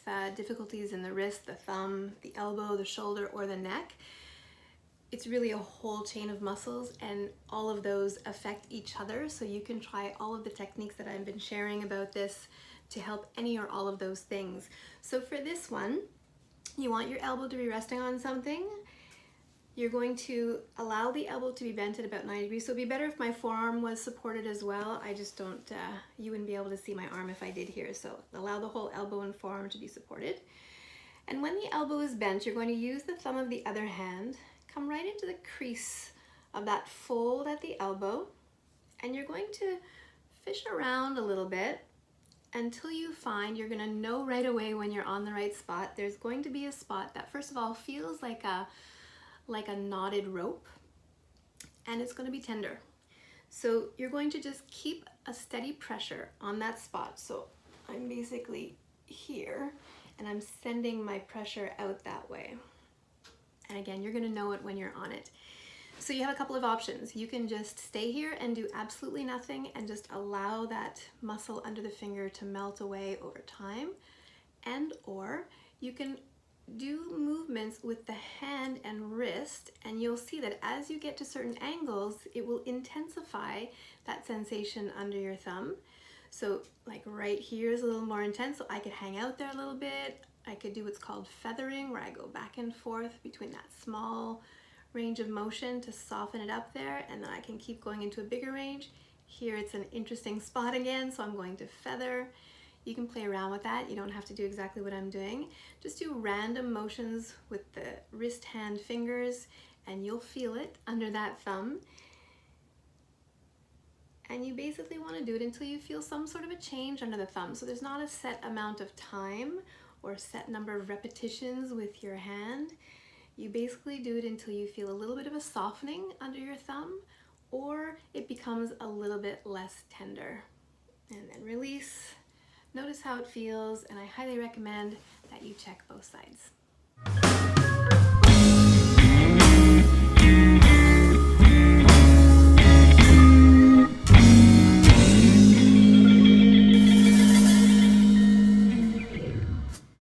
with difficulties in the wrist, the thumb, the elbow, the shoulder, or the neck, it's really a whole chain of muscles, and all of those affect each other. So you can try all of the techniques that I've been sharing about this to help any or all of those things. So for this one, you want your elbow to be resting on something. You're going to allow the elbow to be bent at about 90 degrees. So it'd be better if my forearm was supported as well. I just don't, you wouldn't be able to see my arm if I did here. So allow the whole elbow and forearm to be supported. And when the elbow is bent, you're going to use the thumb of the other hand, come right into the crease of that fold at the elbow, and you're going to fish around a little bit until you find, you're gonna know right away when you're on the right spot. There's going to be a spot that first of all feels like a knotted rope, and it's going to be tender. So you're going to just keep a steady pressure on that spot. So I'm basically here and I'm sending my pressure out that way. And again, you're going to know it when you're on it. So you have a couple of options. You can just stay here and do absolutely nothing and just allow that muscle under the finger to melt away over time. And or you can do movements with the hand and wrist, and you'll see that as you get to certain angles, it will intensify that sensation under your thumb. So like right here is a little more intense, so I could hang out there a little bit. I could do what's called feathering, where I go back and forth between that small range of motion to soften it up there, and then I can keep going into a bigger range. Here it's an interesting spot again, so I'm going to feather. You can play around with that. You don't have to do exactly what I'm doing. Just do random motions with the wrist, hand, fingers, and you'll feel it under that thumb. And you basically want to do it until you feel some sort of a change under the thumb. So there's not a set amount of time or a set number of repetitions with your hand. You basically do it until you feel a little bit of a softening under your thumb, or it becomes a little bit less tender. And then release. Notice how it feels, and I highly recommend that you check both sides.